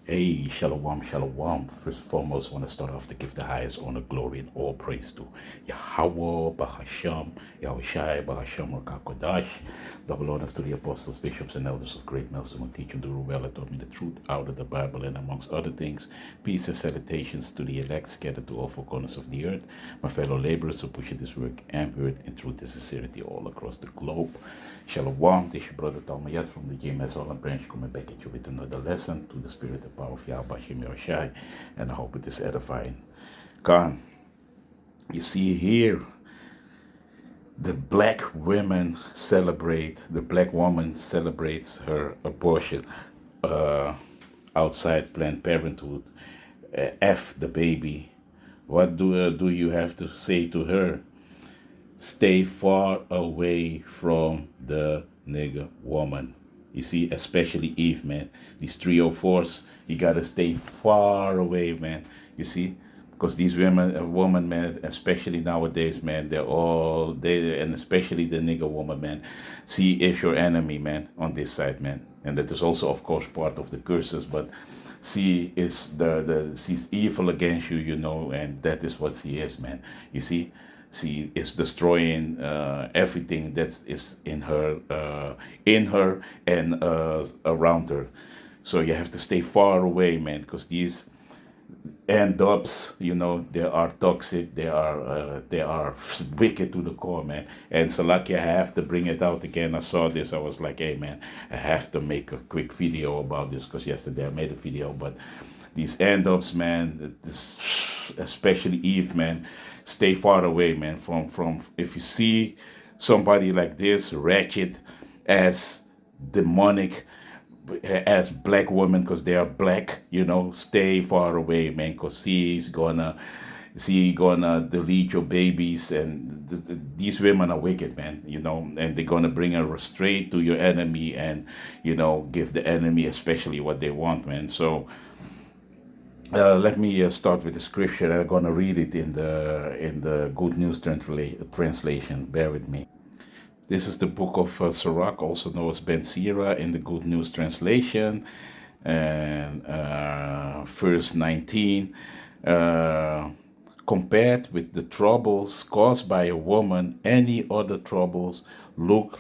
Hey, shalom, shalom. First and foremost, I want to start off to give the highest honor, glory, and all praise to Yahweh, Bahasham, Yahushai, Bahasham, Rakakodash. Double honors to the apostles, bishops, and elders of great Nelson who teach and do well and taught me the truth out of the Bible, and amongst other things, peace and salutations to the elect scattered to all four corners of the earth, my fellow laborers who push this work and word in truth and sincerity all across the globe. Shalom, this is your brother Talmayat from the GMS Holland branch coming back at you with another lesson to the spirit and power of Yahweh Shem Yoshai, and I hope it is edifying. God, you see here, the black woman celebrates her abortion outside Planned Parenthood. F the baby. What do you have to say to her? Stay far away from the nigger woman. You see, especially Eve, man. These 304s, you gotta stay far away, man. You see, because these women, man, especially nowadays, man, and especially the nigger woman, man. She is your enemy, man, on this side, man. And that is also, of course, part of the curses, but she is she's evil against you, you know, and that is what she is, man. You see, she is destroying everything that is in her and around her. So you have to stay far away, man, because these end ups, you know, they are toxic, they are wicked to the core, man. And so lucky I have to bring it out again. I saw this, I was like, hey, man, I have to make a quick video about this, because yesterday I made a video, but these end ups, man, this, especially Eve, man, stay far away, man, from if you see somebody like this, ratchet as demonic as black women, because they are black, you know, stay far away, man, because she's gonna delete your babies, and these women are wicked, man, you know, and they're gonna bring her straight to your enemy, and you know, give the enemy especially what they want, man. So let me start with the scripture. I'm gonna read it in the Good News translation. Bear with me. This is the book of Sirach, also known as Ben Sira, in the Good News translation, and verse 19. Compared with the troubles caused by a woman, any other troubles look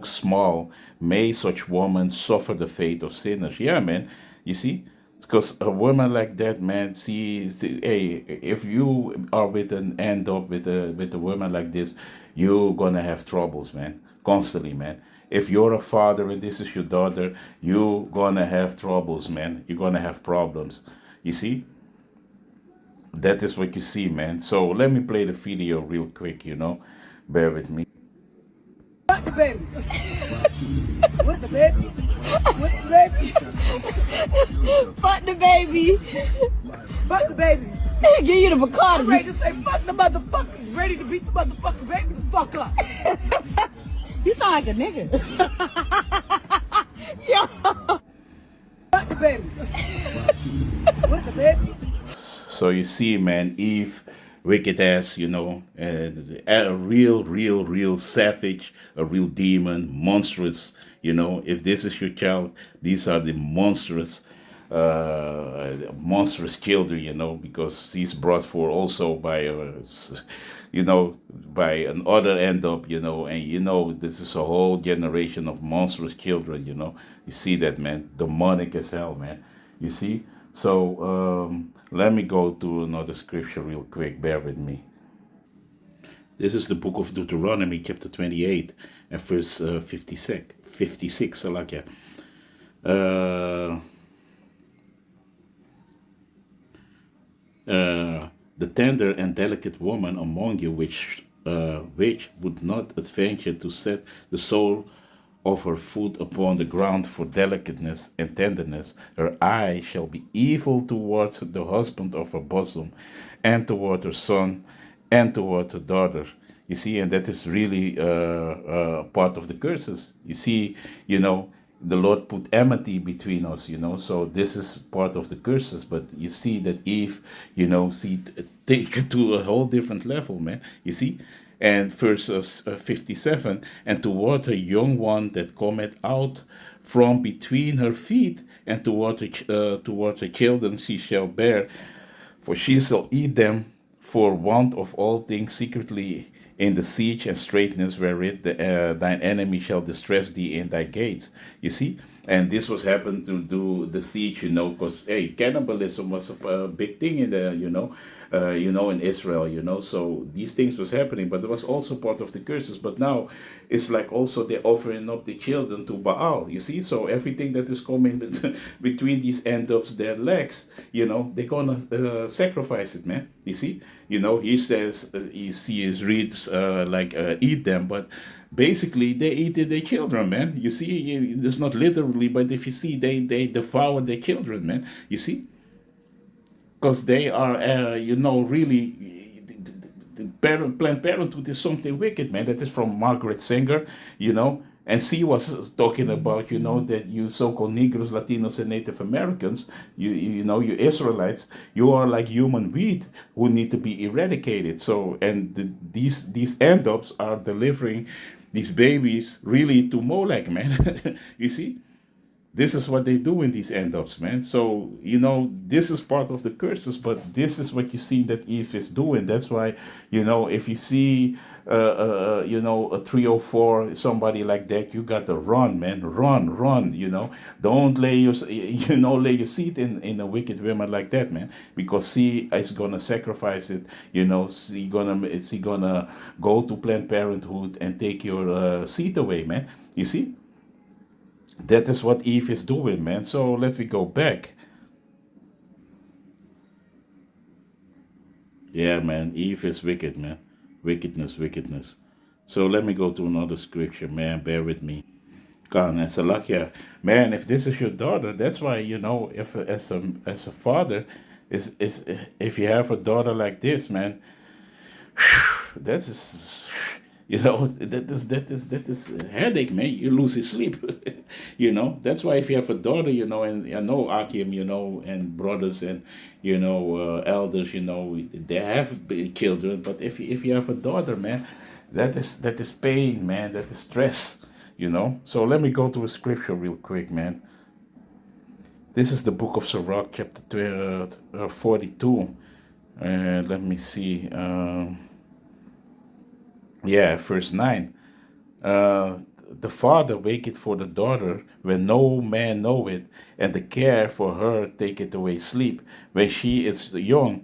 small. May such woman suffer the fate of sinners. Yeah, man. You see, because a woman like that, man, hey, if you are with an end up with a woman like this, you're gonna have troubles, man, constantly, man. If you're a father and this is your daughter, you're gonna have troubles, man. You're gonna have problems. You see, that is what you see, man. So let me play the video real quick, you know. Bear with me. What the baby? What the baby? What the baby? Fuck the baby. Fuck the baby. Give you the I'm Bacardi. ready to say fuck the motherfucker. Ready to beat the motherfucking baby the fuck up. You sound like a nigga. Fuck the baby. What the baby? So you see, man, Eve, wicked ass, you know, and a real savage, a real demon, monstrous, you know. If this is your child, these are the monstrous children, you know, because he's brought forth also by you know, by another end up, you know, and you know, this is a whole generation of monstrous children, you know. You see that, man, demonic as hell, man. You see. So let me go to another scripture real quick. Bear with me. This is the book of Deuteronomy, chapter 28, and verse 56. I like it. The tender and delicate woman among you, which would not adventure to set the sole of her foot upon the ground for delicateness and tenderness, her eye shall be evil towards the husband of her bosom, and toward her son, and toward her daughter. You see, and that is really part of the curses. You see, you know, the Lord put enmity between us, you know, so this is part of the curses. But you see that Eve, you know, take it to a whole different level, man. You see, And verse 57, and toward her young one that cometh out from between her feet, and toward her children she shall bear, for she shall eat them for want of all things secretly in the siege and straitness wherewith thine enemy shall distress thee in thy gates. You see? And this was happened to do the siege, because hey, cannibalism was a big thing in the, in Israel, So these things was happening, but it was also part of the curses. But now it's like also they're offering up the children to Baal. You see, so everything that is coming between these end ups their legs, they're gonna sacrifice it, man. You see, he says you see his reads eat them, but basically they eat their children, man. You see, it's not literally, but if you see, they devour their children, man. You see, because they are, really, Planned Parenthood is something wicked, man. That is from Margaret Sanger, and she was talking about, that you so-called Negroes, Latinos, and Native Americans, you Israelites, you are like human weed who need to be eradicated. So, and these end-ups are delivering these babies really to Molech, man. You see? This is what they do in these end-ups, man. So, this is part of the curses, but this is what you see that Eve is doing. That's why, if you see, a 304, somebody like that, you got to run, man. Run, Don't lay your, lay your seat in a wicked woman like that, man. Because she is going to sacrifice it, she gonna go to Planned Parenthood and take your seat away, man. You see? That is what Eve is doing, man. So let me go back. Yeah, man. Eve is wicked, man. Wickedness. So let me go to another scripture, man. Bear with me. God, and Salakia, man. If this is your daughter, that's why if as a father, is if you have a daughter like this, man, that is. That is a headache, man. You lose your sleep. That's why if you have a daughter, and I know Akim, and brothers and elders, they have children. But if you have a daughter, man, that is pain, man. That is stress. So let me go to a scripture real quick, man. This is the book of Sirach, chapter 42. Let me see. Verse 9. The father waketh for the daughter when no man know it, and the care for her taketh away sleep when she is young,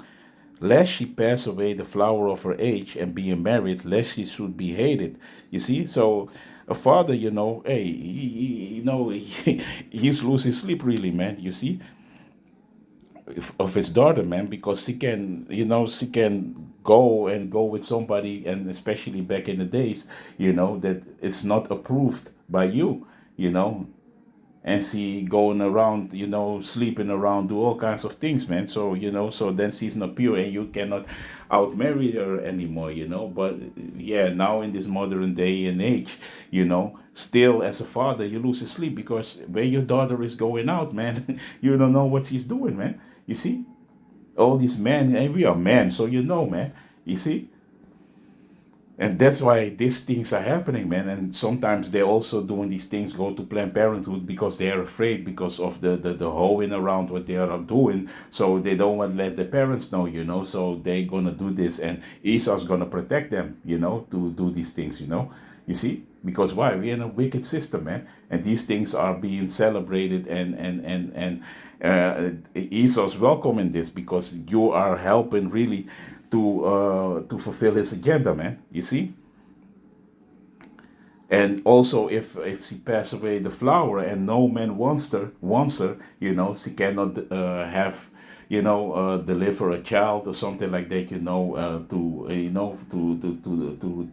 lest she pass away the flower of her age, and being married, lest she should be hated. You see, so a father, hey, he's losing sleep really, man. You see, of his daughter, man, because she can, she can go with somebody, and especially back in the days, that it's not approved by you, and she going around, sleeping around, do all kinds of things, man. So, so then she's not pure, and you cannot outmarry her anymore, But yeah, now in this modern day and age, still as a father, you lose your sleep because when your daughter is going out, man, you don't know what she's doing, man. You see? All these men, and we are men, so man. You see? And that's why these things are happening, man. And sometimes they're also doing these things, go to Planned Parenthood because they are afraid because of the hoeing around what they are doing. So they don't want to let the parents know, So they're going to do this. And Esau's going to protect them, to do these things, You see? Because why? We're in a wicked system, man. And these things are being celebrated, and Esau's welcoming this because you are helping really to fulfill his agenda, man. You see? And also, if she pass away the flower and no man wants her, she cannot have, deliver a child or something like that,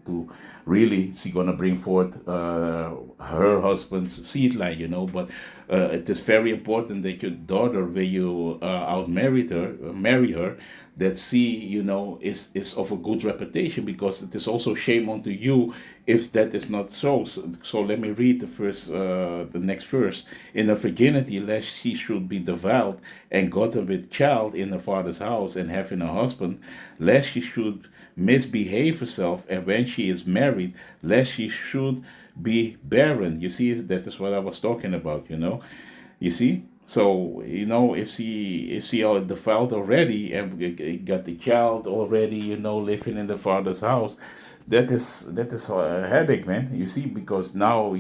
to really, she gonna bring forth her husband's seed line, But it is very important that your daughter, when you marry her, that she, is of a good reputation, because it is also shame unto you if that is not so. So let me read the next verse. In her virginity, lest she should be defiled and gotten with child, child in her father's house and having a husband, lest she should misbehave herself, and when she is married, lest she should be barren. You see, that is what I was talking about, You see? So, if she defiled already and got the child already, living in the father's house, that is a headache, man. You see, because now,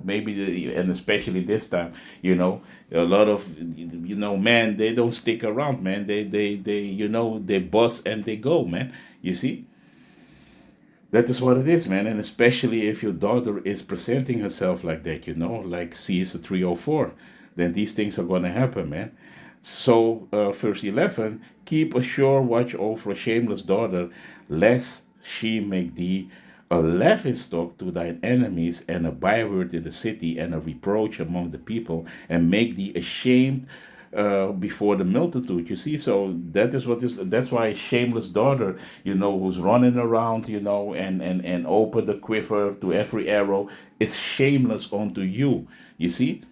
maybe and especially this time, a lot of men, they don't stick around, man. They bust and they go, man. You see, that is what it is, man. And especially if your daughter is presenting herself like that, like she is a 304, then these things are going to happen, man. So, verse 11, keep a sure watch over a shameless daughter, lest she make thee a laughingstock to thine enemies, and a byword in the city, and a reproach among the people, and make thee ashamed before the multitude. You see, so that's why a shameless daughter, who's running around, and open the quiver to every arrow, is shameless unto you. You see,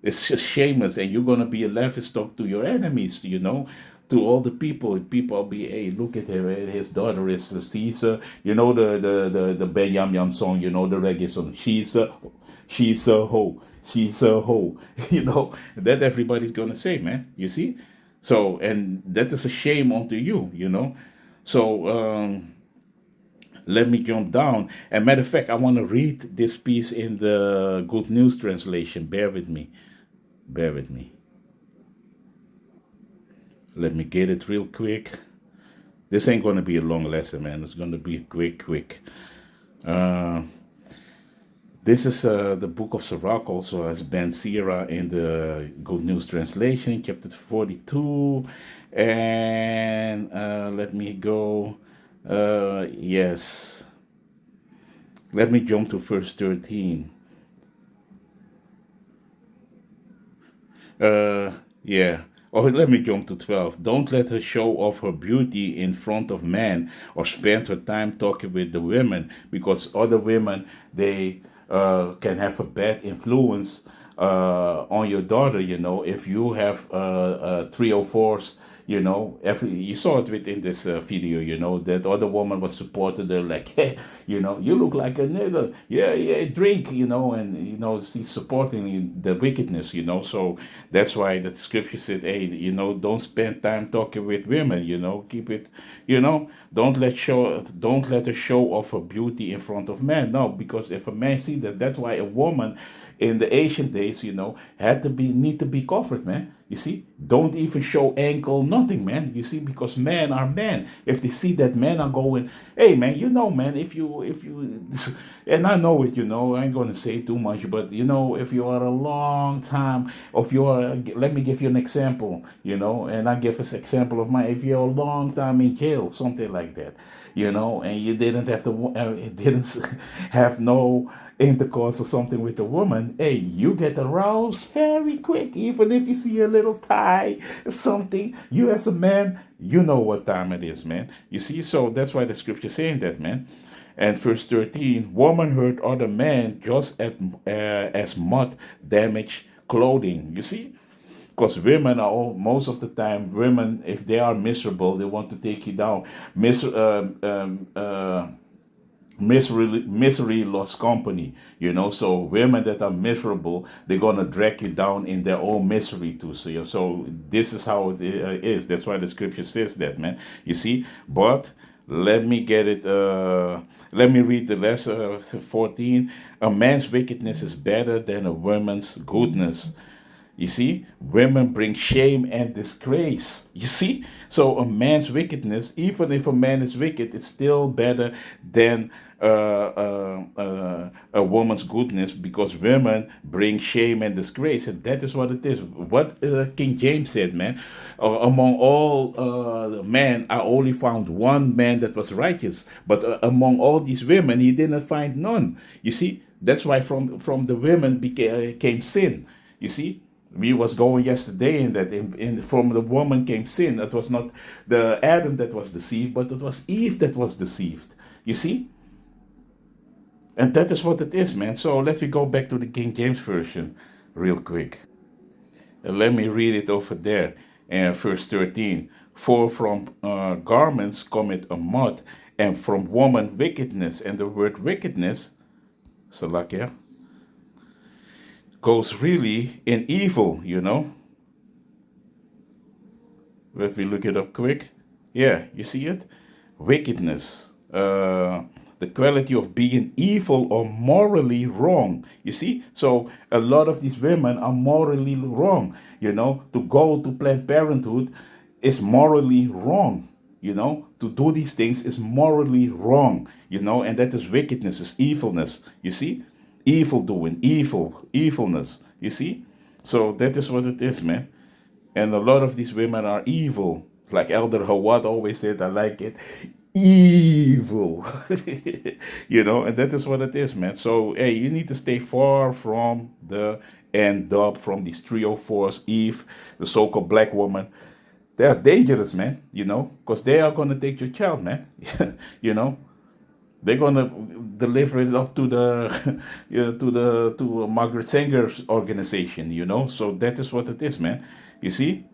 it's just shameless, and you're gonna be a laughingstock to your enemies, to all the people. People be, hey, look at him, his daughter is Caesar. The Benjamin song, the reggae song. She's a hoe. She's a hoe. That everybody's gonna say, man. You see? So, and that is a shame unto you, So, let me jump down. And matter of fact, I want to read this piece in the Good News translation. Bear with me. Bear with me. Let me get it real quick. This ain't going to be a long lesson, man. It's going to be quick. This is the book of Sirach, also as Ben Sira in the Good News translation, chapter 42. And let me go. Yes. Let me jump to verse 13. Yeah. Or let me jump to 12. Don't let her show off her beauty in front of men, or spend her time talking with the women, because other women, they can have a bad influence on your daughter, if you have 304s. You saw it within this video, that other woman was supported her, like, hey, you look like a nigga. Yeah, drink, and, she's supporting the wickedness, So that's why the scripture said, hey, don't spend time talking with women, keep it, don't let her show off her beauty in front of men. No, because if a man see that, that's why a woman in the ancient days, need to be covered, man. You see, don't even show ankle, nothing, man. You see, because men are men. If they see that men are going, hey, man, man, if you, and I know it, I ain't gonna say too much, but if you are a long time, let me give you an example, and I give this example of mine. If you're a long time in jail, something like that, and you didn't have no intercourse or something with a woman, hey, you get aroused very quick. Even if you see a little tie or something, you as a man, you know what time it is, man. You see, so that's why the scripture saying that, man. And verse 13, woman hurt other men just as much damage clothing. You see, because women are most of the time, if they are miserable, they want to take you down. Misery loves company, so women that are miserable, they're gonna drag you down in their own misery too. So this is how it is. That's why the scripture says that, man. You see, but let me get it. Let me read the lesson 14. A man's wickedness is better than a woman's goodness. You see, women bring shame and disgrace. You see, so a man's wickedness, even if a man is wicked, it's still better than a woman's goodness, because women bring shame and disgrace, and that is what it is. What King James said, man, among all men, I only found one man that was righteous, but among all these women, he didn't find none. You see, that's why from the women came sin. You see. We was going yesterday in that from the woman came sin. It was not the Adam that was deceived, but it was Eve that was deceived. You see? And that is what it is, man. So let me go back to the King James Version real quick. And let me read it over there. And verse 13, for from garments cometh a moth, and from woman wickedness. And the word wickedness, Salakia, goes really in evil, you know. If we look it up quick, yeah, you see it? Wickedness. The quality of being evil or morally wrong. You see? So a lot of these women are morally wrong. You know, to go to Planned Parenthood is morally wrong. You know, to do these things is morally wrong. You know, and that is wickedness, is evilness. You see? Evil doing, evilness. You see? So that is what it is, man. And a lot of these women are evil. Like Elder Hawad always said, I like it. Evil. You know, and that is what it is, man. So, hey, you need to stay far from the end up, from these 304s, Eve, the so-called black woman. They are dangerous, man, you know, because they are going to take your child, man. You know, they're gonna deliver it up to the, you know, to Margaret Sanger's organization, you know. So that is what it is, man. You see.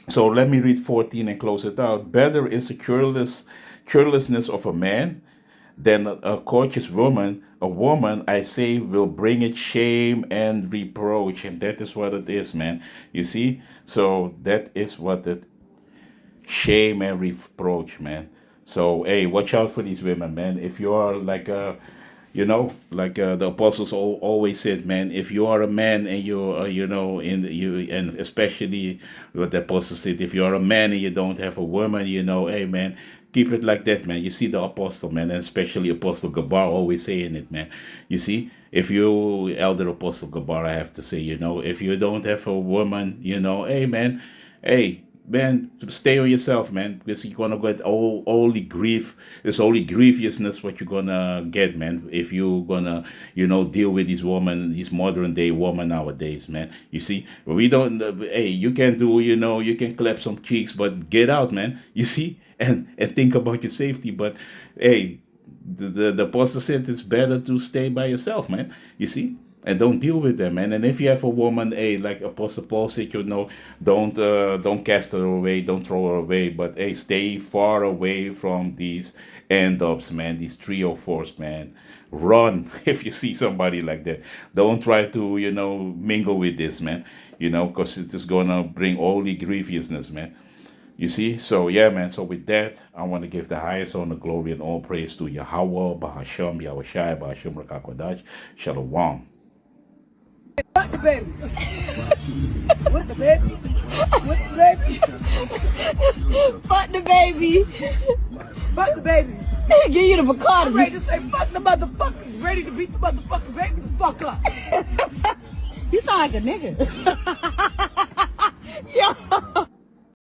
So let me read 14 and close it out. Better is the carelessness of a man than a courteous woman. A woman, I say, will bring it shame and reproach, and that is what it is, man. You see. So that is what it. Shame and reproach, man. So, hey, watch out for these women, man. If you are like, you know, like the apostles always said, man, if you are a man and you're, you know, and especially what the apostles said, if you are a man and you don't have a woman, you know, hey, man, keep it like that, man. You see the apostle, man, and especially Apostle Gabar always saying it, man. You see, if you, Elder Apostle Gabar, I have to say, you know, if you don't have a woman, you know, hey, man, hey, man, stay on yourself, man, because you're gonna get only grief. It's only grievousness what you're gonna get, man, if you're gonna, you know, deal with these women, these modern day women nowadays, man. You see, we don't. Hey, you can do, you know, you can clap some cheeks, but get out, man. You see, and think about your safety. But hey, the apostle said it's better to stay by yourself, man. You see. And don't deal with them, man. And if you have a woman, hey, like Apostle Paul said, you know, don't cast her away, don't throw her away, but hey, stay far away from these end-ups, man, these 304s, man. Run if you see somebody like that. Don't try to, you know, mingle with this, man, you know, because it is gonna bring only grievousness, man. You see? So, yeah, man. So, with that, I want to give the highest honor, glory, and all praise to Yahweh, Bahasham, Yahushai, Bahasham, Rakakodash, Shalom. What the baby? What the baby? What the baby? Fuck the baby. Fuck the baby. Give you the I'm Bacardi. ready to say fuck the motherfucker. Ready to beat the motherfucking baby the fuck up. You sound like a nigga. Yo.